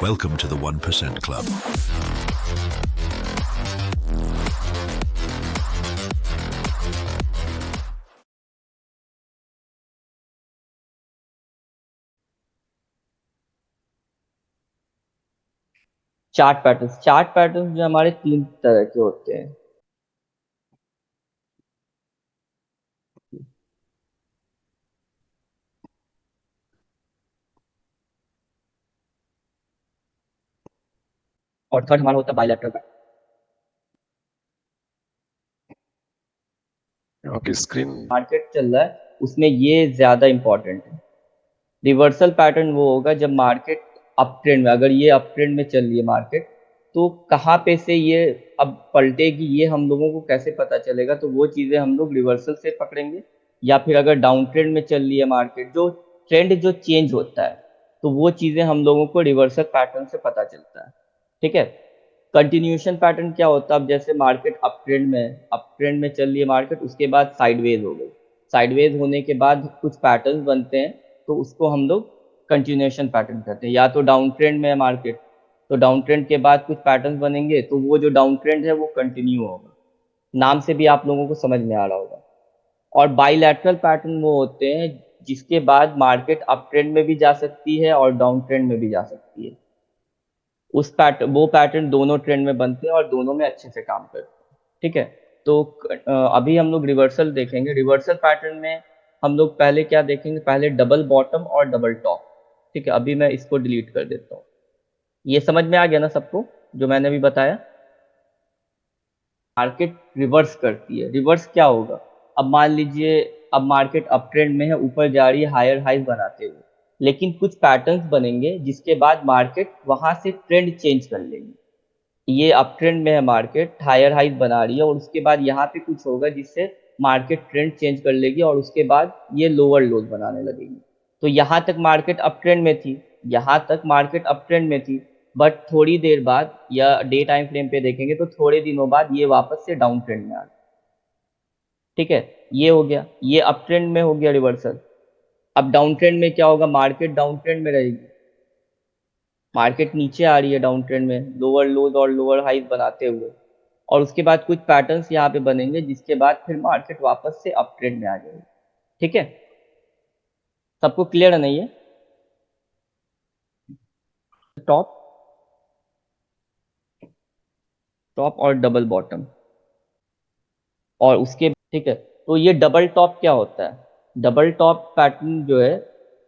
Welcome to the 1% Club. Chart patterns जो हमारे 3 तरह के होते हैं। और थर्ड हमारा होता है बायलैटरल पैटर्न। आपकी स्क्रीन मार्केट चल रहा है उसमें ये ज्यादा इंपॉर्टेंट है। रिवर्सल पैटर्न वो होगा जब मार्केट अप ट्रेंड में, अगर ये अप ट्रेंड में चल रही है मार्केट, तो कहाँ पे से ये अब पलटेगी, ये हम लोगों को कैसे पता चलेगा? तो वो चीजें हम लोग रिवर्सल से पकड़ेंगे, या फिर अगर डाउन ट्रेंड में चल रही है मार्केट, जो ट्रेंड जो चेंज होता है, तो वो चीजें हम लोगों को रिवर्सल पैटर्न से पता चलता है। ठीक है। कंटिन्यूएशन पैटर्न क्या होता है? अब जैसे मार्केट अप ट्रेंड में चल रही है मार्केट, उसके बाद साइडवेज हो गई, साइडवेज होने के बाद कुछ पैटर्न बनते हैं, तो उसको हम लोग कंटिन्यूएशन पैटर्न कहते हैं। या तो डाउन ट्रेंड में है मार्केट, तो डाउन ट्रेंड के बाद कुछ पैटर्न बनेंगे, तो वो जो डाउन ट्रेंड है वो कंटिन्यू होगा। नाम से भी आप लोगों को समझ में आ रहा होगा। और बाइलैटरल पैटर्न वो होते हैं जिसके बाद मार्केट अप ट्रेंड में भी जा सकती है और डाउन ट्रेंड में भी जा सकती है। वो पैटर्न दोनों ट्रेंड में बनते हैं और दोनों में अच्छे से काम करते हैं। ठीक है। तो अभी हम लोग रिवर्सल देखेंगे। रिवर्सल पैटर्न में हम लोग पहले क्या देखेंगे? पहले डबल बॉटम और डबल टॉप। ठीक है, अभी मैं इसको डिलीट कर देता हूँ। ये समझ में आ गया ना सबको जो मैंने अभी बताया? मार्केट रिवर्स करती है। रिवर्स क्या होगा? अब मान लीजिए, अब मार्केट अप ट्रेंड में है, ऊपर जा रही है हायर हाई बनाते हुए, लेकिन कुछ पैटर्न्स बनेंगे जिसके बाद मार्केट वहां से ट्रेंड चेंज कर लेगी। ये अप ट्रेंड में है मार्केट, हायर हाई बना रही है, और उसके बाद यहाँ पे कुछ होगा जिससे मार्केट ट्रेंड चेंज कर लेगी, और उसके बाद ये लोअर लोज बनाने लगेगी। तो यहाँ तक मार्केट अप ट्रेंड में थी, यहाँ तक मार्केट अप ट्रेंड में थी, बट थोड़ी देर बाद या डे टाइम फ्रेम पे देखेंगे तो थोड़े दिनों बाद ये वापस से डाउन ट्रेंड में आ गई। ठीक है, ये हो गया, ये अप ट्रेंड में हो गया रिवर्सल। अब डाउन ट्रेंड में क्या होगा? मार्केट डाउन ट्रेंड में रहेगी, मार्केट नीचे आ रही है डाउन ट्रेंड में, लोअर लोज और लोअर हाई बनाते हुए, और उसके बाद कुछ पैटर्न्स यहाँ पे बनेंगे जिसके बाद फिर मार्केट वापस से अप ट्रेंड में आ जाएगी। ठीक है, सबको क्लियर है नहीं है? टॉप टॉप और डबल बॉटम, और उसके ठीक है। तो ये डबल टॉप क्या होता है? डबल टॉप पैटर्न जो है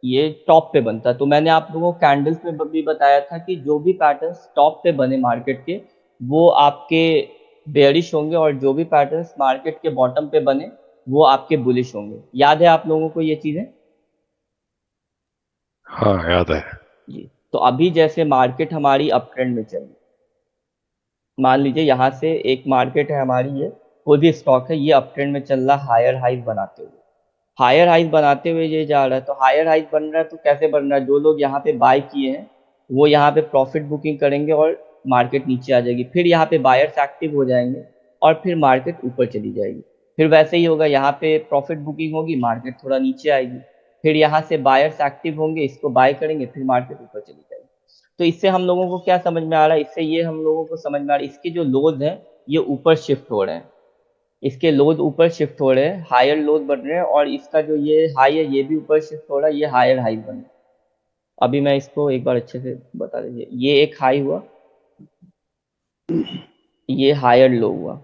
ये टॉप पे बनता है। तो मैंने आप लोगों को कैंडल्स में भी बताया था कि जो भी पैटर्न टॉप पे बने मार्केट के, वो आपके बेयरिश होंगे, और जो भी पैटर्न मार्केट के बॉटम पे बने वो आपके बुलिश होंगे। याद है आप लोगों को ये चीजें? हाँ याद है। जी। तो अभी जैसे मार्केट हमारी अप ट्रेंड में चली, मान लीजिए यहाँ से एक मार्केट है हमारी, ये कोई भी स्टॉक है, ये अप ट्रेंड में चल रहा है हायर हाइज बनाते हुए, हायर हाइज बनाते हुए ये जा रहा है। तो हायर हाइज बन रहा है तो कैसे बन रहा है? जो लोग यहाँ पे बाय किए हैं वो यहाँ पे प्रॉफिट बुकिंग करेंगे और मार्केट नीचे आ जाएगी, फिर यहाँ पे बायर्स एक्टिव हो जाएंगे और फिर मार्केट ऊपर चली जाएगी। फिर वैसे ही होगा, यहाँ पे प्रॉफिट बुकिंग होगी, मार्केट थोड़ा नीचे आएगी, फिर यहाँ से बायर्स एक्टिव होंगे, इसको बाय करेंगे, फिर मार्केट ऊपर चली जाएगी। तो इससे हम लोगों को क्या समझ में आ रहा है? इससे ये हम लोगों को समझ में आ रहा है इसके जो लोज हैं ये ऊपर शिफ्ट हो रहे हैं, इसके लोड ऊपर शिफ्ट हो रहे हैं, हायर लोड बन रहे हैं, और इसका जो ये हाई है ये भी ऊपर शिफ्ट हो रहा है, ये हायर हाई बन रहा है। अभी मैं इसको एक बार अच्छे से बता दीजिए। ये एक हाई हुआ, ये हायर लो हुआ।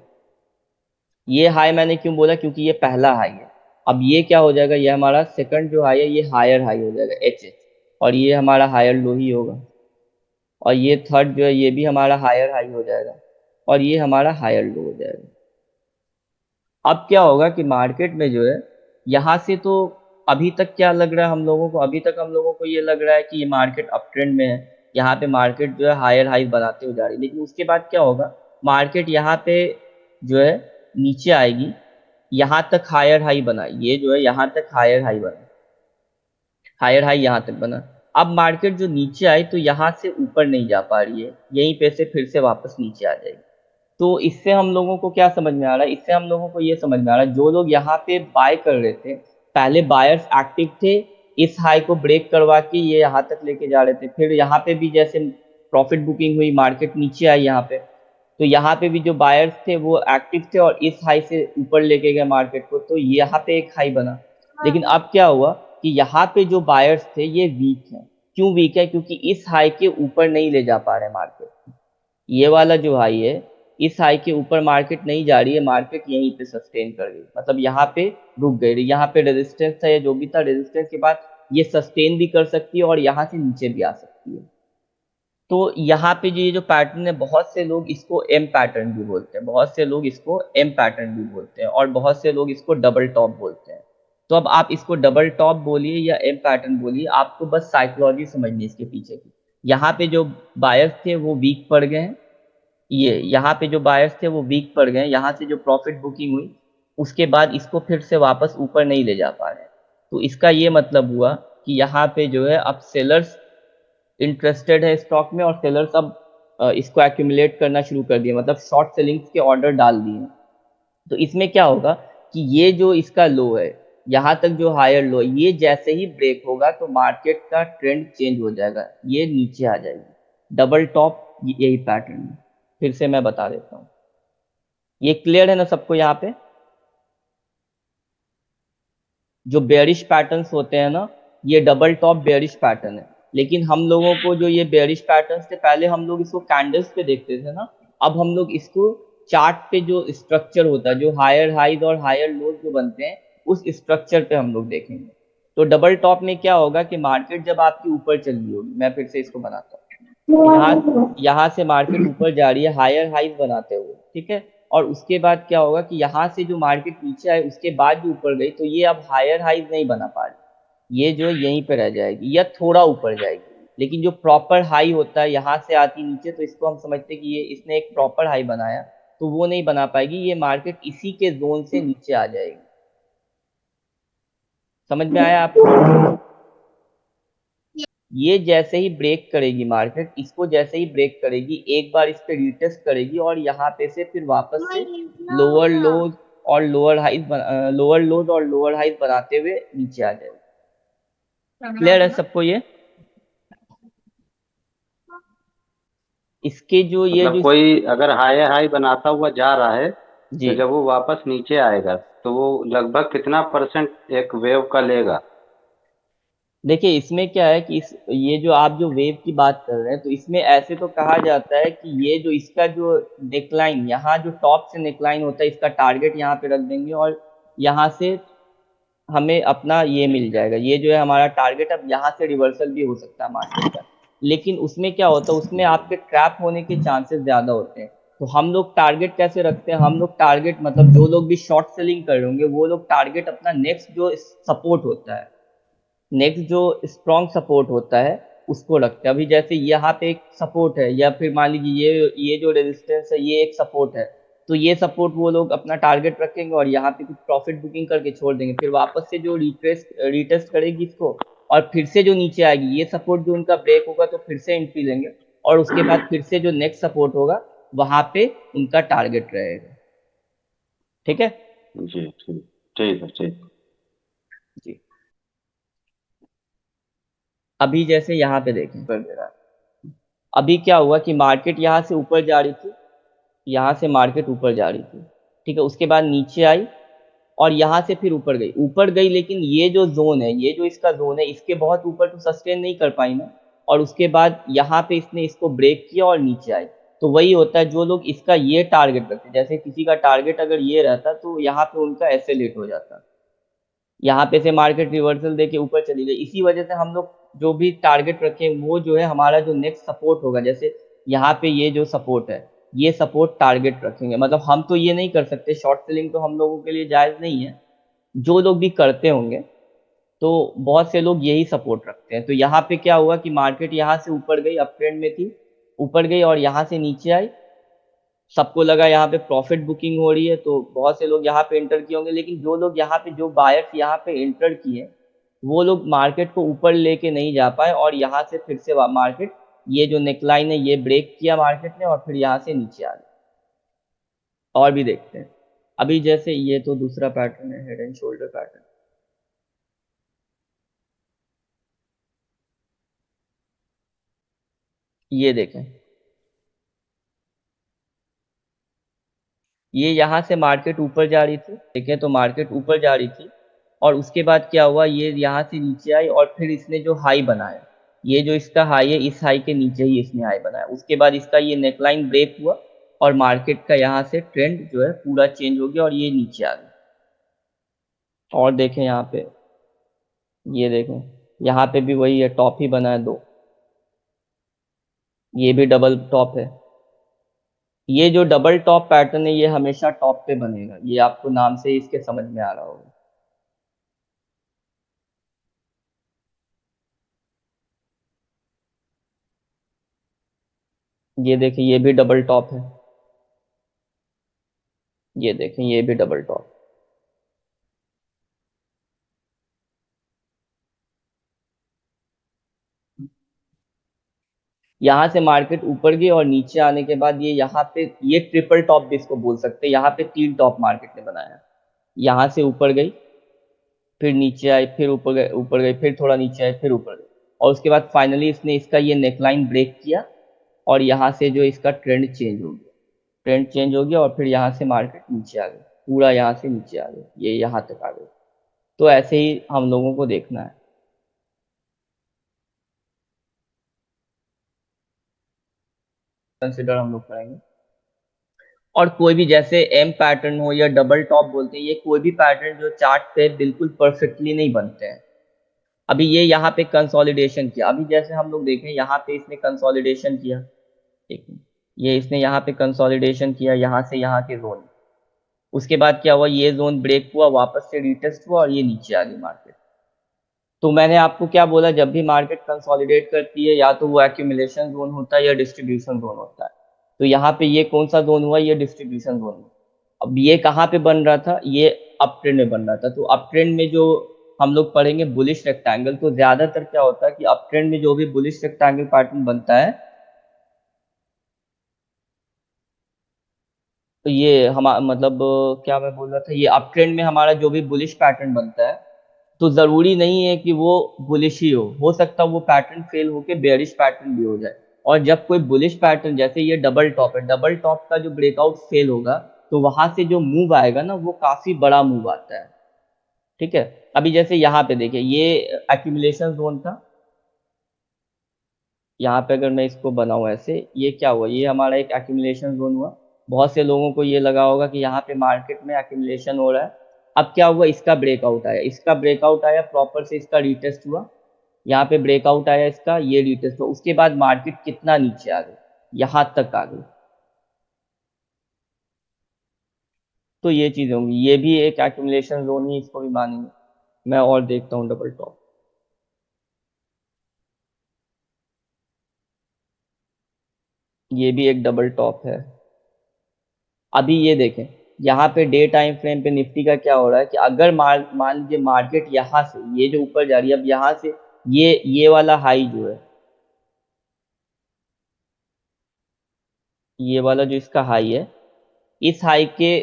ये हाई मैंने क्यों बोला? क्योंकि ये पहला हाई है। अब ये क्या हो जाएगा? ये हमारा सेकंड जो हाई है ये हायर हाई हो जाएगा, एच एच, और ये हमारा हायर लो ही होगा। और ये थर्ड जो है ये भी हमारा हायर हाई हो जाएगा, और ये हमारा हायर लो हो जाएगा। अब क्या होगा कि मार्केट में जो है, यहाँ से तो अभी तक क्या लग रहा है हम लोगों को? अभी तक हम लोगों को ये लग रहा है कि ये मार्केट अप ट्रेंड में है, यहाँ पे मार्केट जो है हायर हाई बनाते हुए जा रही है। लेकिन उसके बाद क्या होगा? मार्केट यहाँ पे जो है नीचे आएगी, यहाँ तक हायर हाई बना, ये जो है यहाँ तक हायर हाई बना, हायर हाई यहाँ तक बना। अब मार्केट जो नीचे आई तो यहाँ से ऊपर नहीं जा पा रही है, यहीं पे से फिर से वापस नीचे आ जाएगी। तो इससे हम लोगों को क्या समझ में आ रहा है? इससे हम लोगों को ये समझ में आ रहा है, जो लोग यहाँ पे बाय कर रहे थे, पहले बायर्स एक्टिव थे, इस हाई को ब्रेक करवा के ये यहाँ तक लेके जा रहे थे, फिर यहाँ पे भी जैसे प्रॉफिट बुकिंग हुई, मार्केट नीचे आई यहाँ पे, तो यहाँ पे भी जो बायर्स थे वो एक्टिव थे और इस हाई से ऊपर लेके गए मार्केट को, तो यहाँ पे एक हाई बना। लेकिन अब क्या हुआ कि यहाँ पे जो बायर्स थे ये वीक हैं। क्यों वीक है? क्योंकि इस हाई के ऊपर नहीं ले जा पा रहे मार्केट। ये वाला जो हाई है, इस हाई के ऊपर मार्केट नहीं जा रही है, मार्केट यहीं पे सस्टेन कर गई, मतलब यहाँ पे रुक गई। यहाँ पे रेजिस्टेंस था या जो भी था, रेजिस्टेंस के बाद ये सस्टेन भी कर सकती है और यहाँ से नीचे भी आ सकती है। तो यहाँ पे जो ये जो पैटर्न है, बहुत से लोग इसको एम पैटर्न भी बोलते हैं, बहुत से लोग इसको एम पैटर्न भी बोलते हैं, और बहुत से लोग इसको डबल टॉप बोलते हैं। तो अब आप इसको डबल टॉप बोलिए या एम पैटर्न बोलिए, आपको बस साइकोलॉजी समझनी है इसके पीछे की। यहाँ पे जो बायर्स थे वो वीक पड़ गए हैं, ये यहाँ पे जो बायर्स थे वो वीक पड़ गए, यहाँ से जो प्रॉफिट बुकिंग हुई उसके बाद इसको फिर से वापस ऊपर नहीं ले जा पा रहे हैं। तो इसका ये मतलब हुआ कि यहाँ पे जो है अब सेलर्स इंटरेस्टेड है स्टॉक में, और सेलर्स अब इसको एक्यूमुलेट करना शुरू कर दिए, मतलब शॉर्ट सेलिंग्स के ऑर्डर डाल दिए। तो इसमें क्या होगा कि ये जो इसका लो है, यहाँ तक जो हायर लो, ये जैसे ही ब्रेक होगा तो मार्केट का ट्रेंड चेंज हो जाएगा, ये नीचे आ जाएगी। डबल टॉप यही पैटर्न है, फिर से मैं बता देता हूँ। ये क्लियर है ना सबको? यहाँ पे जो बेयरिश पैटर्न्स होते हैं ना, ये डबल टॉप बेयरिश पैटर्न है। लेकिन हम लोगों को जो ये बेयरिश पैटर्न्स थे, पहले हम लोग इसको कैंडल्स पे देखते थे ना, अब हम लोग इसको चार्ट पे जो स्ट्रक्चर होता है, जो हायर हाइज और हायर लोज जो बनते हैं, उस स्ट्रक्चर पे हम लोग देखेंगे। तो डबल टॉप में क्या होगा कि मार्केट जब आपकी ऊपर चल रही होगी, मैं फिर से इसको बनाता हूँ, यहाँ से मार्केट ऊपर जा रही है हायर हाइज बनाते हुए, ठीक है, और उसके बाद क्या होगा कि यहाँ से जो मार्केट नीचे आए उसके बाद जो ऊपर गई, तो ये अब हायर हाइज नहीं बना पा रही, ये जो यहीं पे रह जाएगी या थोड़ा ऊपर जाएगी। लेकिन जो प्रॉपर हाई होता है यहाँ से आती नीचे, तो इसको हम समझते हैं कि ये इसने एक प्रॉपर हाई बनाया, तो वो नहीं बना पाएगी, ये मार्केट इसी के जोन से नीचे आ जाएगी। समझ में आया आपको? ये जैसे ही ब्रेक करेगी मार्केट, इसको जैसे ही ब्रेक करेगी, एक बार इस पे रिटेस्ट करेगी और यहाँ पे से फिर वापस से लोअर लोज और लोअर हाइज लोअर लोज और लोअर हाइज बनाते हुए नीचे आ जाएगी। क्लियर है सबको ये? इसके जो ये मतलब जो कोई अगर हाई हाई बनाता हुआ जा रहा है जी, तो जब वो वापस नीचे आएगा तो वो लगभग कितना परसेंट एक वेव का लेगा? देखिए इसमें क्या है कि ये जो आप जो वेव की बात कर रहे हैं, तो इसमें ऐसे तो कहा जाता है कि ये जो इसका जो नेकलाइन, यहाँ जो टॉप से नेकलाइन होता है, इसका टारगेट यहाँ पे रख देंगे और यहाँ से हमें अपना ये मिल जाएगा, ये जो है हमारा टारगेट। अब यहाँ से रिवर्सल भी हो सकता है मार्केट का, लेकिन उसमें क्या होता है, उसमें आपके ट्रैप होने के चांसेस ज़्यादा होते हैं। तो हम लोग टारगेट कैसे रखते हैं? हम लोग टारगेट, मतलब जो लोग भी शॉर्ट सेलिंग कर रहे होंगे वो लोग टारगेट अपना नेक्स्ट जो सपोर्ट होता है, नेक्स्ट जो स्ट्रॉन्ग सपोर्ट होता है उसको रखते हैं। अभी जैसे यहाँ पे एक सपोर्ट है, या फिर मान लीजिए ये जो रेजिस्टेंस है ये एक सपोर्ट है, तो ये सपोर्ट वो लोग अपना टारगेट रखेंगे और यहाँ पे कुछ प्रॉफिट बुकिंग करके छोड़ देंगे, फिर वापस से जो रिटेस्ट करेगी इसको और फिर से जो नीचे आएगी, ये सपोर्ट जो उनका ब्रेक होगा तो फिर से एंट्री लेंगे, और उसके बाद फिर से जो नेक्स्ट सपोर्ट होगा वहां पे उनका टारगेट रहेगा। ठीक है जी ठीक, ठीक है, ठीक। जी। अभी जैसे यहाँ पे देखें कर दे रहा है, अभी क्या हुआ कि मार्केट यहाँ से ऊपर जा रही थी, यहाँ से मार्केट ऊपर जा रही थी, ठीक है, उसके बाद नीचे आई और यहाँ से फिर ऊपर गई, लेकिन ये जो जोन है, ये जो इसका जोन है, इसके बहुत ऊपर तो सस्टेन नहीं कर पाई ना, और उसके बाद यहाँ पे इसने इसको ब्रेक किया और नीचे आई। तो वही होता है, जो लोग इसका ये टारगेट रखते हैं, जैसे किसी का टारगेट अगर ये रहता तो यहाँ पे उनका ऐसे लेट हो जाता, यहाँ पे से मार्केट रिवर्सल देके ऊपर चली गई। इसी वजह से हम लोग जो भी टारगेट रखें वो जो है हमारा जो नेक्स्ट सपोर्ट होगा, जैसे यहाँ पे ये जो सपोर्ट है, ये सपोर्ट टारगेट रखेंगे। मतलब हम तो ये नहीं कर सकते, शॉर्ट सेलिंग तो हम लोगों के लिए जायज़ नहीं है, जो लोग भी करते होंगे तो बहुत से लोग यही सपोर्ट रखते हैं। तो यहाँ पे क्या हुआ कि मार्केट यहाँ से ऊपर गई, अप ट्रेंड में थी, ऊपर गई और यहाँ से नीचे आई, सबको लगा यहाँ पे प्रॉफिट बुकिंग हो रही है, तो बहुत से लोग यहाँ पे एंटर किए होंगे। लेकिन जो लोग यहाँ पे, जो बायर्स यहाँ पे एंटर किए, वो लोग मार्केट को ऊपर लेके नहीं जा पाए और यहाँ से फिर से मार्केट, ये जो नेकलाइन है ये ब्रेक किया मार्केट ने और फिर यहाँ से नीचे आ गया। और भी देखते हैं, अभी जैसे ये तो दूसरा पैटर्न है, हेड एंड शोल्डर पैटर्न। ये देखें, ये यहाँ से मार्केट ऊपर जा रही थी, देखें तो मार्केट ऊपर जा रही थी, और उसके बाद क्या हुआ, ये यहाँ से नीचे आई और फिर इसने जो हाई बनाया, ये जो इसका हाई है, इस हाई के नीचे ही इसने हाई बनाया। उसके बाद इसका ये नेकलाइन ब्रेक हुआ और मार्केट का यहाँ से ट्रेंड जो है पूरा चेंज हो गया और ये नीचे आ गया। और देखें यहाँ पे, ये देखें यहाँ पे भी वही है, टॉप ही बना है दो, ये भी डबल टॉप है। ये जो डबल टॉप पैटर्न है ये हमेशा टॉप पे बनेगा, ये आपको नाम से ही इसके समझ में आ रहा होगा। ये देखें ये भी डबल टॉप है, ये देखें ये भी डबल टॉप। यहाँ से मार्केट ऊपर गई और नीचे आने के बाद ये यहाँ पे, ये ट्रिपल टॉप भी इसको बोल सकते हैं, यहाँ पे 3 टॉप मार्केट ने बनाया। यहाँ से ऊपर गई, फिर नीचे आई, फिर ऊपर गई, फिर थोड़ा नीचे आई, फिर ऊपर गई, और उसके बाद फाइनली इसने इसका ये नेकलाइन ब्रेक किया और यहाँ से जो इसका ट्रेंड चेंज हो गया, ट्रेंड चेंज हो गया और फिर यहाँ से मार्केट नीचे आ गई, पूरा यहाँ से नीचे आ गई, ये यहाँ तक आ गई। तो ऐसे ही हम लोगों को देखना है। कंसिडर हम लोग करेंगे, और कोई भी जैसे एम पैटर्न हो या डबल टॉप बोलते हैं, ये कोई भी पैटर्न जो चार्ट पे बिल्कुल परफेक्टली नहीं बनते हैं। अभी ये यहाँ पे कंसोलिडेशन किया, अभी जैसे हम लोग देखें यहाँ पे इसने कंसोलिडेशन किया, ठीक है, ये इसने यहाँ पे कंसोलिडेशन किया, यहाँ से यहाँ के जोन, उसके बाद क्या हुआ, ये जोन ब्रेक हुआ, वापस से रिटेस्ट हुआ और ये नीचे आ गई मार्केट। तो मैंने आपको क्या बोला, जब भी मार्केट कंसोलिडेट करती है या तो वो एक्यूमुलेशन जोन होता है या डिस्ट्रीब्यूशन जोन होता है। तो यहाँ पे ये कौन सा जोन हुआ, ये डिस्ट्रीब्यूशन जोन हुआ। अब ये कहाँ पे बन रहा था, ये अप ट्रेंड में बन रहा था। तो अप ट्रेंड में जो हम लोग पढ़ेंगे बुलिश रेक्टेंगल, तो ज्यादातर क्या होता है कि अप ट्रेंड में जो भी बुलिश रेक्टेंगल पैटर्न बनता है, तो ये हम मतलब क्या मैं बोल रहा था, ये अप ट्रेंड में हमारा जो भी बुलिश पैटर्न बनता है, तो जरूरी नहीं है कि वो बुलिश ही हो सकता है वो पैटर्न फेल होके बेयरिश पैटर्न भी हो जाए। और जब कोई बुलिश पैटर्न, जैसे ये डबल टॉप है, डबल टॉप का जो ब्रेकआउट फेल होगा, तो वहां से जो मूव आएगा ना, वो काफी बड़ा मूव आता है। ठीक है, अभी जैसे यहाँ पे देखिए, ये एक्यूमुलेशन जोन था, यहाँ पे अगर मैं इसको बनाऊं ऐसे, ये क्या हुआ, ये हमारा एक एक्यूमुलेशन जोन हुआ। बहुत से लोगों को ये लगा होगा कि यहाँ पे मार्केट में एक्यूमुलेशन हो रहा है। अब क्या हुआ, इसका ब्रेकआउट आया, इसका ब्रेकआउट आया, प्रॉपर से इसका रिटेस्ट हुआ, यहाँ पे ब्रेकआउट आया इसका, ये रिटेस्ट हुआ, उसके बाद मार्केट कितना नीचे आ गई, यहाँ तक आ गई। तो ये चीजें होंगी, ये भी एक एक्यूमुलेशन जोन ही इसको भी मानेंगे। मैं और देखता हूँ डबल टॉप, ये भी एक डबल टॉप है। अभी ये देखें, यहाँ पे डे टाइम फ्रेम पे निफ्टी का क्या हो रहा है कि अगर मान लीजिए मार्केट यहाँ से, ये जो ऊपर जा रही है, अब यहाँ से ये वाला हाई जो है, ये वाला जो इसका हाई है, इस हाई के,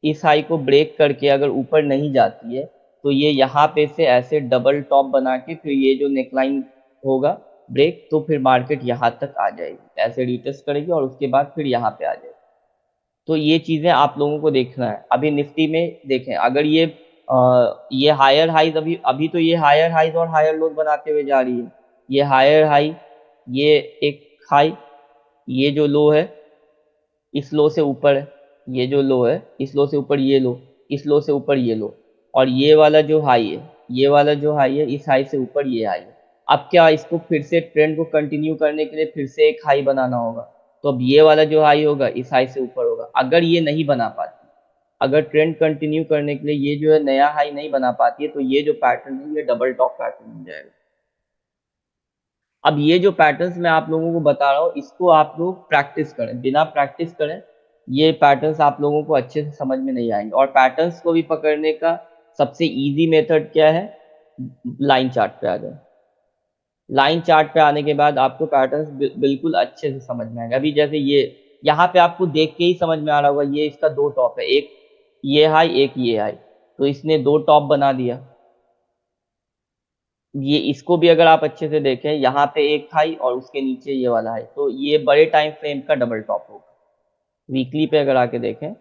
इस हाई को ब्रेक करके अगर ऊपर नहीं जाती है, तो ये यहाँ पे से ऐसे डबल टॉप बना के फिर ये जो नेकलाइन होगा ब्रेक, तो फिर मार्केट यहाँ तक आ जाएगी, ऐसे रिटेस्ट करेगी और उसके बाद फिर यहाँ पे आ जाएगी। तो ये चीजें आप लोगों को देखना है। अभी निफ्टी में देखें, अगर ये हायर हाइज, अभी अभी तो ये हायर हाइज और हायर लोज बनाते हुए जा रही है, ये हायर हाई, ये एक हाई, ये जो लो है इस लो से ऊपर है, ये जो लो है इस लो से ऊपर, ये लो, इस लो से ऊपर ये लो, और ये वाला जो हाई है, ये वाला जो हाई है, इस हाई से ऊपर ये हाई है। अब क्या, इसको फिर से ट्रेंड को कंटिन्यू करने के लिए फिर से एक हाई बनाना होगा। तो अब ये वाला जो हाई होगा इस हाई से ऊपर होगा। अगर ये नहीं बना पाती, अगर ट्रेंड कंटिन्यू करने के लिए ये जो है नया हाई नहीं बना पाती है, तो ये जो पैटर्न है ये डबल टॉप पैटर्न हो जाएगा। अब ये जो पैटर्न्स मैं आप लोगों को बता रहा हूँ, इसको आप लोग प्रैक्टिस करें, बिना प्रैक्टिस करें ये पैटर्न्स आप लोगों को अच्छे से समझ में नहीं आएंगे। और पैटर्न्स को भी पकड़ने का सबसे इजी मेथड क्या है, लाइन चार्ट पे आ जाए। लाइन चार्ट पे आने के बाद आपको पैटर्न्स बिल्कुल अच्छे से समझ में आएंगे। अभी जैसे ये यहाँ पे आपको देख के ही समझ में आ रहा होगा, ये इसका दो टॉप है, एक ये हाई एक ये हाई, तो इसने दो टॉप बना दिया। ये इसको भी अगर आप अच्छे से देखें, यहाँ पे एक हाई और उसके नीचे ये वाला हाई, तो ये बड़े टाइम फ्रेम का डबल टॉप होगा। वीकली पे अगर आके देखें,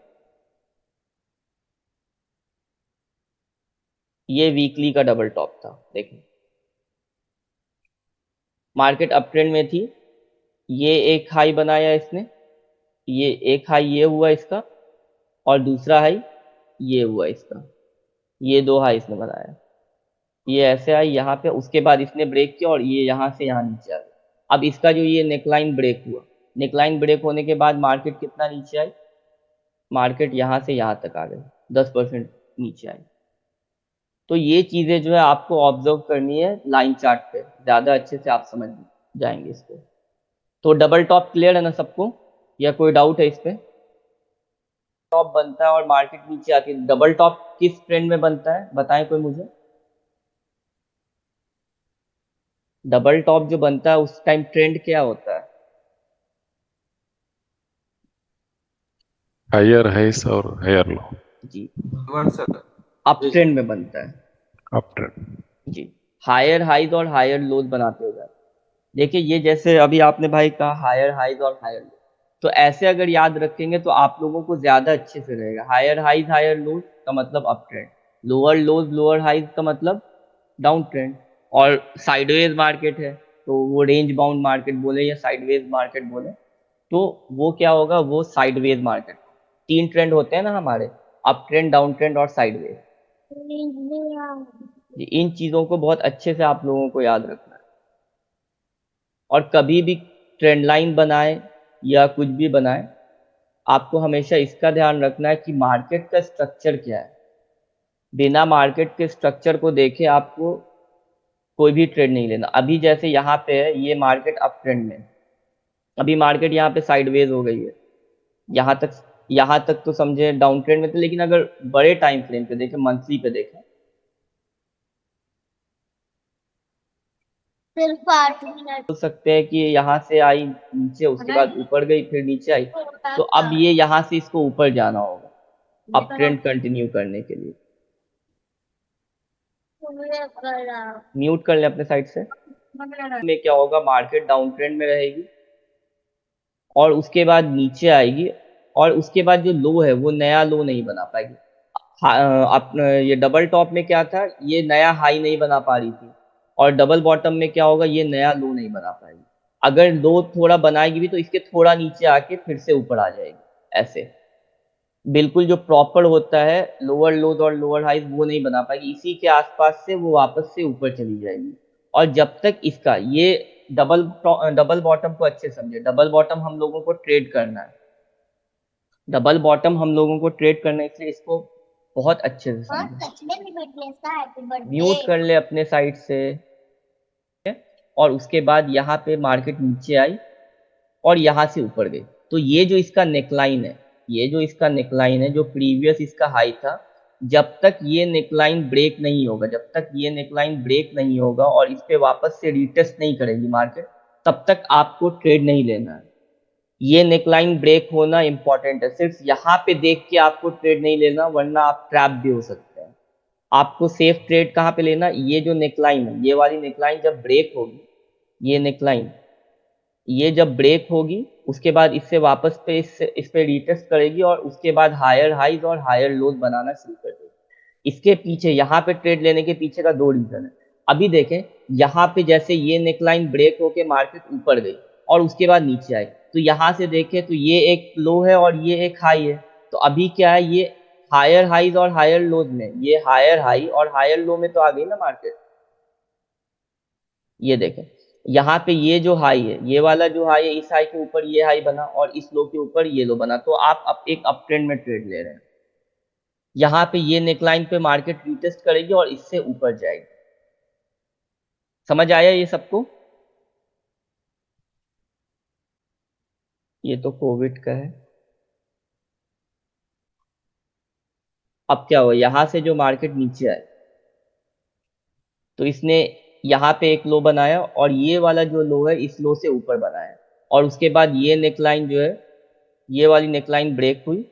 ये वीकली का डबल टॉप था। देखें, मार्केट अप ट्रेंड में थी, ये एक हाई बनाया इसने, ये एक हाई ये हुआ इसका, और दूसरा हाई ये हुआ इसका, ये दो हाई इसने बनाया। ये ऐसे आई यहाँ पे, उसके बाद इसने ब्रेक किया और ये यहाँ से यहाँ नीचे आ गया। अब इसका जो ये नेकलाइन ब्रेक हुआ, नेकलाइन ब्रेक होने के बाद मार्केट कितना नीचे आई, मार्केट यहाँ से यहाँ तक आ गई, 10% नीचे आई। तो ये चीज़ें जो है आपको ऑब्जर्व करनी है लाइन चार्ट पे, ज़्यादा अच्छे से आप समझ जाएंगे इसको। तो डबल टॉप क्लियर है ना सबको, या कोई डाउट है इस पे? टॉप बनता है और मार्केट नीचे आती है, डबल टॉप किस ट्रेंड में बनता है बताएं कोई मुझे। डबल टॉप जो बनता है उस टाइम ट्रेंड क्या होता है? हायर हाइस और हायर लो। जी, रिवर्सल अप ट्रेंड में बनता है। Up trend. जी, हायर हाइज और हायर लोज बनाते हो जाते। देखिए, ये जैसे अभी आपने भाई कहा हायर हाइज और हायर लो, तो ऐसे अगर याद रखेंगे तो आप लोगों को ज्यादा अच्छे से रहेगा। हायर हाइज हायर लोज का मतलब up trend, lower lows lower highs का मतलब डाउन ट्रेंड, और साइडवेज मार्केट है तो वो रेंज बाउंड मार्केट बोले या साइडवेज मार्केट बोले, तो वो क्या होगा, वो साइडवेज मार्केट। तीन ट्रेंड होते हैं ना हमारे, अप ट्रेंड, डाउन ट्रेंड और साइडवेज। इन चीजों को बहुत अच्छे से आप लोगों को याद रखना है। और कभी भी ट्रेंड लाइन बनाए या कुछ भी बनाए, आपको हमेशा इसका ध्यान रखना है कि मार्केट का स्ट्रक्चर क्या है। बिना मार्केट के स्ट्रक्चर को देखे आपको कोई भी ट्रेड नहीं लेना। अभी जैसे यहाँ पे है, ये मार्केट अप ट्रेंड में, अभी मार्केट यहाँ पे साइडवेज हो गई है, यहाँ तक तो समझे डाउन ट्रेंड में थे, लेकिन अगर बड़े टाइम फ्रेम पे देखें, मंथली पे देखें, बोल सकते हैं कि यहाँ से आई नीचे, उसके बाद ऊपर गई, फिर नीचे आई, तो अब ये यहाँ से इसको ऊपर जाना होगा अप ट्रेंड कंटिन्यू करने के लिए। म्यूट कर ले अपने साइड से। में क्या होगा, मार्केट डाउन ट्रेंड में रहेगी और उसके बाद नीचे आएगी, और उसके बाद जो लो है वो नया लो नहीं बना पाएगी। ये डबल टॉप में क्या था, ये नया हाई नहीं बना पा रही थी, और डबल बॉटम में क्या होगा, ये नया लो नहीं बना पाएगी। अगर लो थोड़ा बनाएगी भी तो इसके थोड़ा नीचे आके फिर से ऊपर आ जाएगी। ऐसे बिल्कुल जो प्रॉपर होता है लोअर लोज और लोअर हाइज वो नहीं बना पाएगी, इसी के आसपास से वो वापस से ऊपर चली जाएगी। और जब तक इसका ये डबल बॉटम को अच्छे समझे, डबल बॉटम हम लोगों को ट्रेड करना है, डबल बॉटम हम लोगों को ट्रेड करना है, इसलिए इसको बहुत अच्छे से समझे। म्यूट कर ले अपने साइड से। और उसके बाद यहाँ पे मार्केट नीचे आई और यहाँ से ऊपर गई, तो ये जो इसका नेकलाइन है, ये जो इसका नेकलाइन है, जो प्रीवियस इसका हाई था, जब तक ये नेकलाइन ब्रेक नहीं होगा, जब तक ये नेकलाइन ब्रेक नहीं होगा और इस पे वापस से रिटेस्ट नहीं करेगी मार्केट, तब तक आपको ट्रेड नहीं लेना है। ये नेकलाइन ब्रेक होना इंपॉर्टेंट है, सिर्फ यहाँ पे देख के आपको ट्रेड नहीं लेना, वरना आप ट्रैप भी हो सकते हैं। आपको सेफ ट्रेड कहाँ पे लेना, ये जो नेकलाइन है, ये वाली नेकलाइन जब ब्रेक होगी, ये नेकलाइन ये जब ब्रेक होगी, उसके बाद इससे वापस पे इस पे रिटेस्ट करेगी और उसके बाद हायर हाइज और हायर लोज बनाना शुरू कर देगी। इसके पीछे, यहाँ पे ट्रेड लेने के पीछे का दो रीजन है। अभी देखें, यहाँ पे जैसे ये नेकलाइन ब्रेक होके मार्केट ऊपर गई और उसके बाद नीचे आई, तो यहाँ से देखें तो ये एक लो है और ये एक हाई है, तो अभी क्या है, ये हायर हाइज और हायर लोज में, ये हायर हाई और हायर लो में तो आ गई ना मार्केट। ये देखें, यहाँ पे ये जो हाई है, ये वाला जो हाई है, इस हाई के ऊपर ये हाई बना और इस लो के ऊपर ये लो बना, तो आप अब एक अप ट्रेंड में ट्रेड ले रहे हैं। यहाँ पे ये नेकलाइन पे मार्केट रिटेस्ट करेगी और इससे ऊपर जाएगी। समझ आया ये सबको? ये तो कोविड का है। अब क्या हुआ, यहाँ से जो मार्केट नीचे आए, तो इसने यहाँ पे एक लो बनाया और ये वाला जो लो है इस लो से ऊपर बनाया, और उसके बाद ये नेकलाइन जो है, ये वाली नेकलाइन ब्रेक हुई,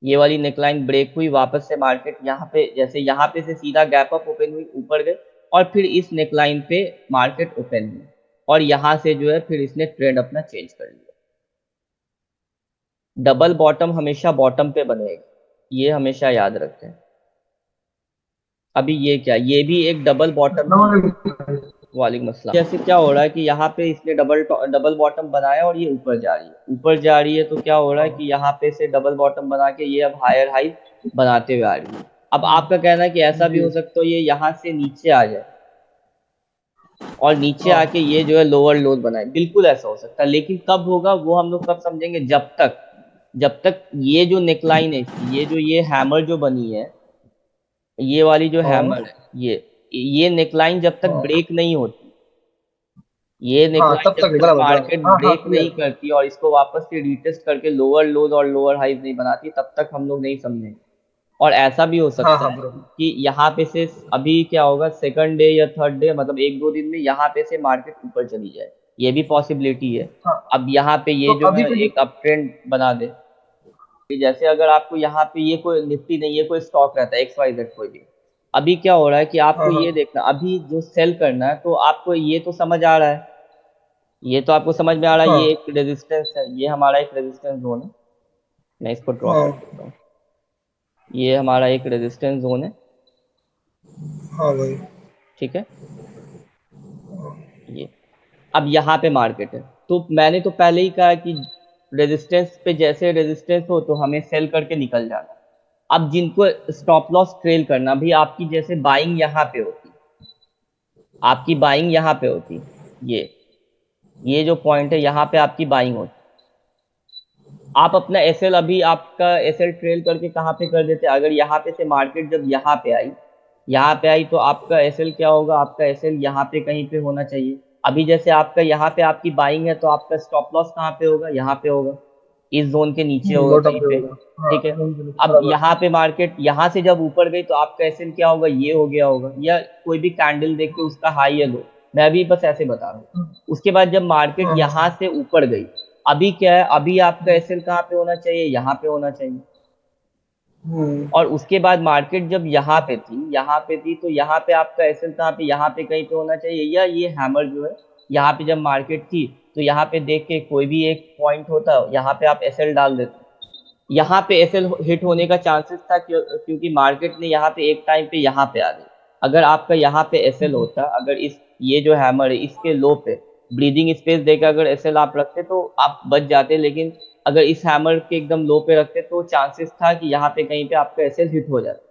ये वाली नेकलाइन ब्रेक हुई, वापस से मार्केट यहाँ पे, जैसे यहाँ पे से सीधा गैप अप ओपन हुई, ऊपर गए, और फिर इस नेकलाइन पे मार्केट ओपन हुई और यहाँ से जो है फिर इसने ट्रेंड अपना चेंज कर लिया। डबल बॉटम हमेशा बॉटम पे बनेगा, ये हमेशा याद रखें। अभी ये क्या, ये भी एक डबल बॉटम है। वालेकुम अस्सलाम। जैसे क्या हो रहा है कि यहाँ पे इसने डबल बॉटम बनाया और ये ऊपर जा रही है, ऊपर जा रही है, तो क्या हो रहा है कि यहाँ पे से डबल बॉटम बना के ये अब हायर हाई बनाते हुए आ रही है। अब आपका कहना है कि ऐसा भी हो सकता है ये यहाँ से नीचे आ जाए और नीचे आके ये जो है लोअर लोज बनाए, बिल्कुल ऐसा हो सकता है, लेकिन कब होगा वो हम लोग कब समझेंगे, जब तक ये जो नेकलाइन है, ये हैमर जो बनी है, ये वाली जो हैमर है, ये नेकलाइन जब तक ब्रेक नहीं होती, ये नेकलाइन तब जब तक तक बराबर मार्केट बराबर। ब्रेक नहीं करती और इसको वापस से रीटेस्ट करके लोअर लोज और लोअर हाइज नहीं बनाती, तब तक हम लोग नहीं समझेंगे। और ऐसा भी हो सकता है बराबर। कि यहाँ पे से अभी क्या होगा, सेकंड डे या थर्ड डे, मतलब एक दो दिन में यहाँ पे से मार्केट ऊपर चली जाए, ये भी पॉसिबिलिटी है। अब यहाँ पे ये तो जो अभी है के एक अप ट्रेंड बना दे, जैसे अगर आपको यहाँ पे ये कोई निफ्टी नहीं है, कोई स्टॉक रहता है XYZ कोई भी, अभी क्या हो रहा है कि आपको ये देखना, अभी जो सेल करना है, तो आपको ये तो समझ आ रहा है, ये तो आपको समझ में आ रहा है, ये एक रेजिस्टेंस है, ये हमारा एक रेजिस्टेंस जोन है। मैं इसको ड्रॉ कर देता हूँ, ये हमारा एक रेजिस्टेंस जोन है, हाँ भाई, ठीक है। ये अब यहाँ पे मार्केट है, तो मैंने तो पहले ही कहा कि रेजिस्टेंस पे जैसे रेजिस्टेंस हो तो हमें सेल करके निकल जाना। अब जिनको स्टॉप लॉस ट्रेल करना, भी आपकी जैसे बाइंग यहाँ पे होती, आपकी बाइंग यहाँ पे होती, ये जो पॉइंट है यहाँ पे आपकी बाइंग होती, आप अपना एसएल, अभी आपका एसएल ट्रेल करके कहाँ पे कर देते, अगर यहाँ पे से मार्केट जब यहाँ पे आई तो आपका एसएल क्या होगा, आपका एसएल यहाँ पे कहीं पे होना चाहिए। अभी जैसे आपका यहाँ पे आपकी बाइंग है, तो आपका स्टॉप लॉस कहाँ पे होगा, यहाँ पे होगा, इस जोन के नीचे होगा बॉटम कहीं पे पे, होगा। ठीक है। अब बराबर। यहाँ पे मार्केट यहाँ से जब ऊपर गई तो आपका एसएल क्या होगा, ये हो गया होगा, या कोई भी कैंडल देख के उसका हाई या लो, मैं अभी बस ऐसे बता रहा हूँ। उसके बाद जब मार्केट यहाँ से ऊपर गई, अभी क्या है, अभी आपका एसएल कहाँ पे होना चाहिए, यहाँ पे होना चाहिए। और उसके बाद मार्केट जब यहाँ पे थी तो यहाँ पे आपका एसएल कहाँ पे, यहाँ पे कहीं पे होना चाहिए, या ये हैमर जो है यहाँ पे जब मार्केट थी तो यहाँ पे देख के कोई भी एक पॉइंट होता, यहाँ पे आप एसएल डाल देते, यहाँ पे एसएल हिट होने का चांसेस था, क्योंकि मार्केट ने यहाँ पे एक टाइम पे यहाँ पे आ गई। अगर आपका यहाँ पे एसएल होता, अगर ये जो हैमर है इसके लो पे ब्रीदिंग स्पेस देकर अगर एसएल आप रखते तो आप बच जाते, लेकिन अगर इस हैमर के एकदम लो पे रखते तो चांसेस था कि यहाँ पे कहीं पे आपका एसएल हिट हो जाता।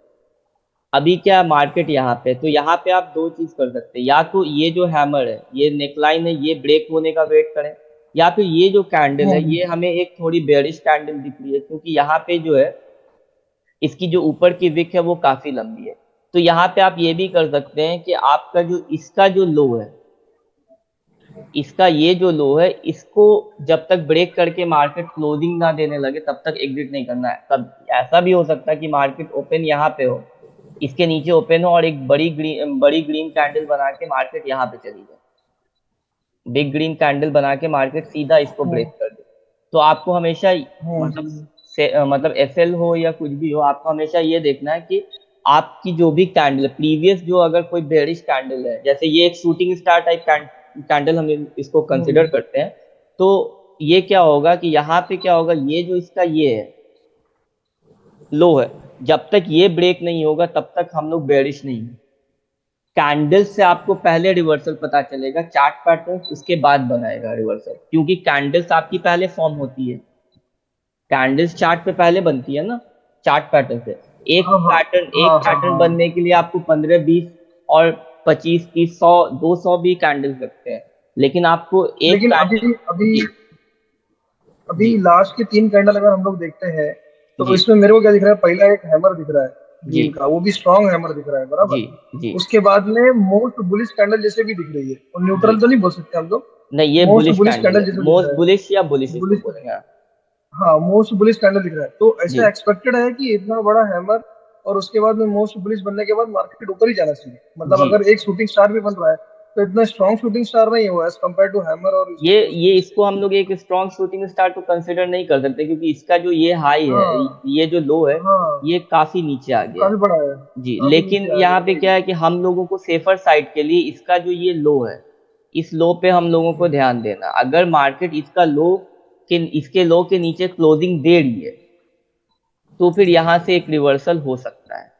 अभी क्या मार्केट यहाँ पे, तो यहाँ पे आप दो चीज कर सकते हैं, या तो ये जो हैमर है, ये नेकलाइन है, ये ब्रेक होने का वेट करें, या फिर ये जो कैंडल है ये हमें एक थोड़ी बेयरिश कैंडल दिख रही है, क्योंकि यहाँ पे जो है इसकी जो ऊपर की विक है वो काफी लंबी है। तो यहाँ पे आप ये भी कर सकते हैं कि आपका जो इसका जो लो है, इसका ये जो लो है, इसको जब तक ब्रेक करके मार्केट क्लोजिंग ना देने लगे तब तक एग्जिट नहीं करना है। तब ऐसा भी हो सकता है कि मार्केट ओपन यहाँ पे हो, इसके नीचे ओपन हो और एक बड़ी ग्रीन कैंडल बना के मार्केट यहाँ पे चली जाए, बिग ग्रीन कैंडल बना के मार्केट सीधा इसको ब्रेक कर दे। तो आपको हमेशा मतलब एसएल हो या कुछ भी हो, आपको हमेशा ये देखना है कि आपकी जो भी कैंडल प्रीवियस, जो अगर कोई बेरिश कैंडल है, जैसे ये एक शूटिंग स्टार टाइप कैंडल हम इसको कंसिडर करते हैं, तो ये क्या होगा कि यहाँ पे क्या होगा, ये जो इसका ये है लो है, जब तक ये ब्रेक नहीं होगा तब तक हम लोग बेरिश नहीं है। कैंडल्स से आपको पहले रिवर्सल पता चलेगा, चार्ट पैटर्न उसके बाद बनाएगा रिवर्सल, क्योंकि कैंडल्स आपकी पहले फॉर्म होती है, कैंडल्स चार्ट पे पहले बनती है ना, चार्ट पैटर्न से। एक पैटर्न बनने के लिए आपको 15 20 और 25 30 100 200 भी कैंडल्स लगते हैं, लेकिन आपको एक लेकिन अभी लास्ट के 3 कैंडल अगर हम लोग देखते हैं तो इसमें मेरे को क्या दिख रहा है, पहला एक हैमर दिख रहा है ग्रीन का, वो भी स्ट्रॉन्ग हैमर दिख रहा है, बराबर। उसके बाद में मोस्ट बुलिश कैंडल जैसे भी दिख रही है, और न्यूट्रल तो नहीं बोल सकते हम लोग, नहीं, ये मोस्ट बुलिश कैंडल जैसे मोस्ट बुलिश या बुलिश इसको बोलेंगे। हाँ, मोस्ट बुलिश कैंडल दिख रहा है, तो ऐसा एक्सपेक्टेड है कि इतना बड़ा हैमर और उसके बाद में मोस्ट बुलिश बनने के बाद मार्केट ऊपर ही जाना चाहिए। मतलब अगर एक शूटिंग स्टार भी बन रहा है तो इतना स्ट्रॉन्ग शूटिंग स्टार नहीं है वो एज कम्पेयर टू हैमर और ये इसको हम लोग एक स्ट्रॉन्ग शूटिंग स्टार तो कंसिडर नहीं कर सकते, क्योंकि इसका जो ये हाई है, हाँ ये जो लो है, हाँ, ये काफी नीचे आ गया काफी है। बड़ा है, जी, काफी लेकिन नीचे आ यहाँ गया पे वही। क्या है कि हम लोगों को सेफर साइड के लिए इसका जो ये लो है, इस लो पे हम लोगों को ध्यान देना। अगर मार्केट इसके लो के नीचे क्लोजिंग दे रही है, तो फिर यहाँ से एक रिवर्सल हो सकता है।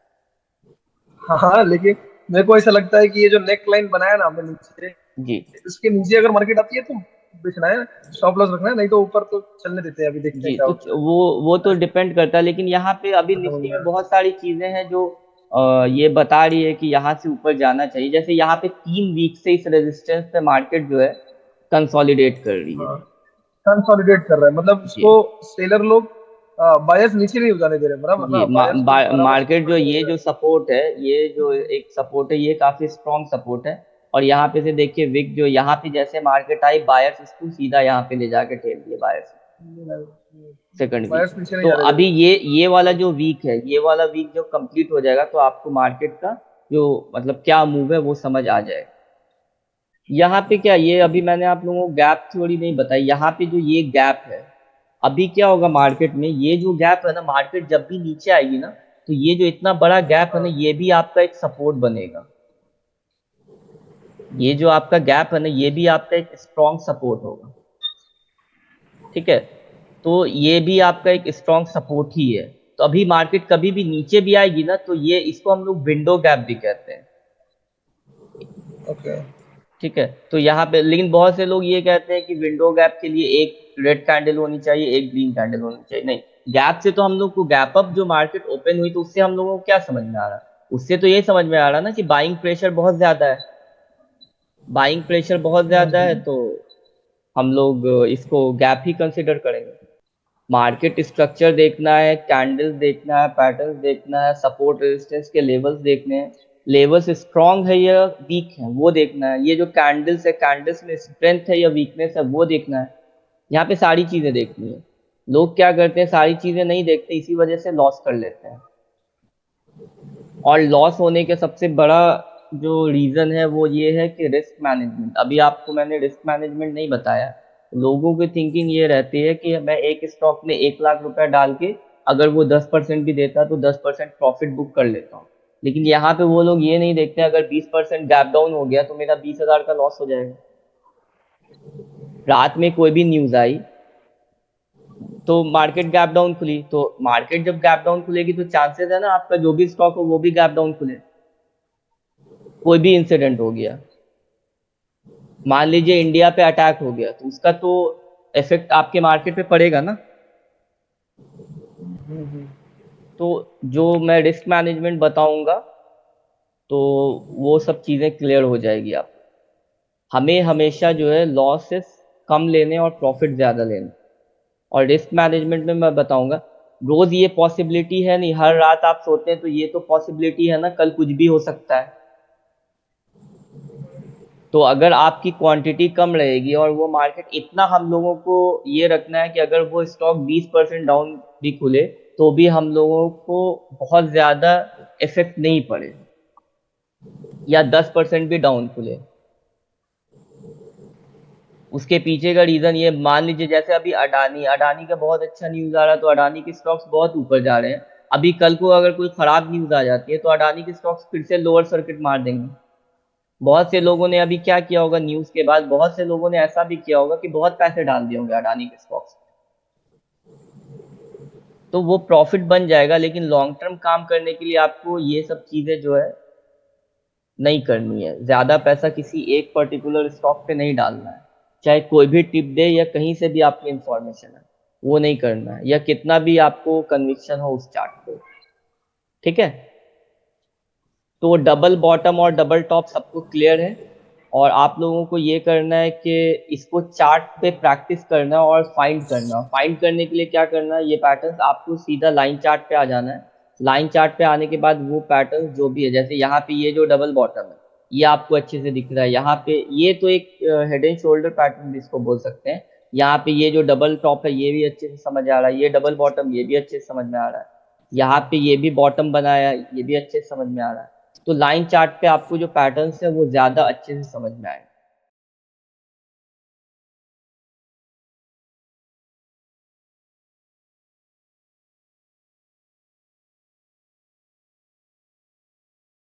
हाँ हाँ, लेकिन मेरे को ऐसा लगता है कि ये जो नेक लाइन बनाया ना हमने नीचे, जी इसके नीचे अगर मार्केट आती है तो बेचना है, स्टॉप लॉस रखना है, नहीं तो ऊपर तो चलने देते हैं, अभी देखते हैं जी, क्या तो होता वो तो है। डिपेंड करता है, लेकिन यहाँ पे अभी ऐसा बोल निफ्टी रहा में है। बहुत सारी चीजें हैं जो ये बता रही है कि यहाँ से ऊपर जाना चाहिए। जैसे यहाँ पे 3 वीक से इस रेजिस्टेंस पे मार्केट जो है कंसोलिडेट कर रही है। हाँ, कंसोलिडेट कर रहा है, मतलब जी इसको सेलर लोग बायर्स नीचे नहीं जाने दे रहे, बराबर जी, ना, बायर्स लोग बराबर मार्केट जो ऊपर चले ये जा जो रहे सपोर्ट है, ये जो एक सपोर्ट है, ये काफी स्ट्रॉन्ग सपोर्ट है। और यहाँ पे से देखिए विक जो यहाँ पे जैसे मार्केट आई, बायर्स इसको सीधा यहाँ पे ले जाके ठेल दिए बायर्स, हैं। Second week. बायर्स नीचे नहीं तो जा रहे अभी जल्दी। ये वाला जो वीक है, ये वाला वीक जो कंप्लीट हो जाएगा, तो आपको मार्केट का जो मतलब क्या मूव है वो समझ आ जाएगा। यहाँ पे क्या, ये अभी मैंने आप लोगों को गैप थ्योरी नहीं बताई। यहाँ पे जो ये गैप है, अभी क्या होगा मार्केट में, ये जो गैप है ना, मार्केट जब भी नीचे आएगी ना, तो ये जो इतना बड़ा गैप है ना, हाँ ये भी आपका एक सपोर्ट बनेगा। ये जो आपका गैप है ना, ये भी आपका एक स्ट्रॉन्ग सपोर्ट होगा। ठीक है, तो ये भी आपका एक स्ट्रॉन्ग सपोर्ट ही है। तो अभी मार्केट कभी भी नीचे भी आएगी ना, तो ये इसको हम लोग विंडो गैप भी कहते हैं। ओके। ठीक है, तो यहाँ पे लेकिन बहुत से लोग ये कहते हैं कि विंडो गैप के लिए एक रेड कैंडल होनी चाहिए, एक ग्रीन कैंडल होनी चाहिए। नहीं, गैप से तो हम लोग को, गैप अप जो मार्केट ओपन हुई, तो उससे हम लोगों को क्या समझ में आ रहा है? उससे तो ये समझ में आ रहा ना कि बाइंग प्रेशर बहुत ज्यादा है। बाइंग प्रेशर बहुत ज्यादा है, तो हम लोग इसको गैप ही कंसिडर करेंगे। मार्केट स्ट्रक्चर देखना है, कैंडल्स देखना है, पैटर्न्स देखना है, सपोर्ट रेजिस्टेंस के लेवल्स देखने हैं। लेवल्स स्ट्रांग है या वीक है वो देखना है। ये जो कैंडल्स है, कैंडल्स में स्ट्रेंथ है या वीकनेस है वो देखना है। यहाँ पे सारी चीजें देखनी है। लोग क्या करते हैं, सारी चीजें नहीं देखते, इसी वजह से लॉस कर लेते हैं। और लॉस होने के सबसे बड़ा जो रीजन है वो ये है कि रिस्क मैनेजमेंट। अभी आपको मैंने रिस्क मैनेजमेंट नहीं बताया। लोगों की थिंकिंग ये रहती है कि मैं एक स्टॉक में 1 लाख रुपया डाल के, अगर वो 10% भी देता तो 10% प्रॉफिट बुक कर लेता हूँ। लेकिन यहाँ पे वो लोग ये नहीं देखते, अगर 20% गैप डाउन हो गया तो मेरा 20,000 का लॉस हो जाएगा। रात में कोई भी न्यूज आई तो मार्केट गैप डाउन खुली, तो मार्केट जब गैप डाउन खुलेगी तो चांसेस है ना आपका जो भी स्टॉक हो वो भी गैप डाउन खुले। कोई भी इंसिडेंट हो गया, मान लीजिए इंडिया पे अटैक हो गया, तो उसका तो इफेक्ट आपके मार्केट पे पड़ेगा ना। तो जो मैं रिस्क मैनेजमेंट बताऊंगा, तो वो सब चीज़ें क्लियर हो जाएगी आप। हमें हमेशा जो है लॉसेस कम लेने और प्रॉफिट ज़्यादा लेने। और रिस्क मैनेजमेंट में मैं बताऊंगा, रोज़ ये पॉसिबिलिटी है नहीं, हर रात आप सोते हैं तो ये तो पॉसिबिलिटी है ना, कल कुछ भी हो सकता है। तो अगर आपकी क्वांटिटी कम रहेगी और वो मार्केट, इतना हम लोगों को ये रखना है कि अगर वो स्टॉक 20% डाउन भी खुले तो भी हम लोगों को बहुत ज़्यादा इफेक्ट नहीं पड़े, या 10% भी डाउन खुले। उसके पीछे का रीज़न ये, मान लीजिए जैसे अभी अडानी अडानी का बहुत अच्छा न्यूज़ आ रहा है, तो अडानी के स्टॉक्स बहुत ऊपर जा रहे हैं। अभी कल को अगर कोई ख़राब न्यूज़ आ जाती है तो अडानी के स्टॉक्स फिर से लोअर सर्किट मार देंगे। बहुत से लोगों ने अभी क्या किया होगा, न्यूज के बाद बहुत से लोगों ने ऐसा भी किया होगा कि बहुत पैसे डाल दिए होंगे अडानी के स्टॉक्स में। तो वो प्रॉफिट बन जाएगा, लेकिन लॉन्ग टर्म काम करने के लिए आपको ये सब चीजें जो है नहीं करनी है। ज्यादा पैसा किसी एक पर्टिकुलर स्टॉक पे नहीं डालना है, चाहे कोई भी टिप दे या कहीं से भी आपकी इंफॉर्मेशन है, वो नहीं करना है, या कितना भी आपको कन्विक्शन हो उस चार्ट पे। ठीक है, तो डबल बॉटम और डबल टॉप सबको क्लियर है। और आप लोगों को ये करना है कि इसको चार्ट पे प्रैक्टिस करना है और फाइंड करना है। फाइंड करने के लिए क्या करना है, ये पैटर्न्स आपको सीधा लाइन चार्ट पे आ जाना है। लाइन चार्ट पे आने के बाद वो पैटर्न्स जो भी है, जैसे यहाँ पे ये जो डबल बॉटम है, ये आपको अच्छे से दिख रहा है। यहाँ पे ये तो एक हेड एंड शोल्डर पैटर्न भी इसको बोल सकते हैं। यहाँ पे ये जो डबल टॉप है ये भी अच्छे से समझ आ रहा है, ये डबल बॉटम ये भी अच्छे से समझ में आ रहा है। यहाँ पे ये भी बॉटम बनाया, ये भी अच्छे से समझ में आ रहा है। तो लाइन चार्ट पे आपको जो पैटर्न्स है वो ज़्यादा अच्छे से समझ में आएगा।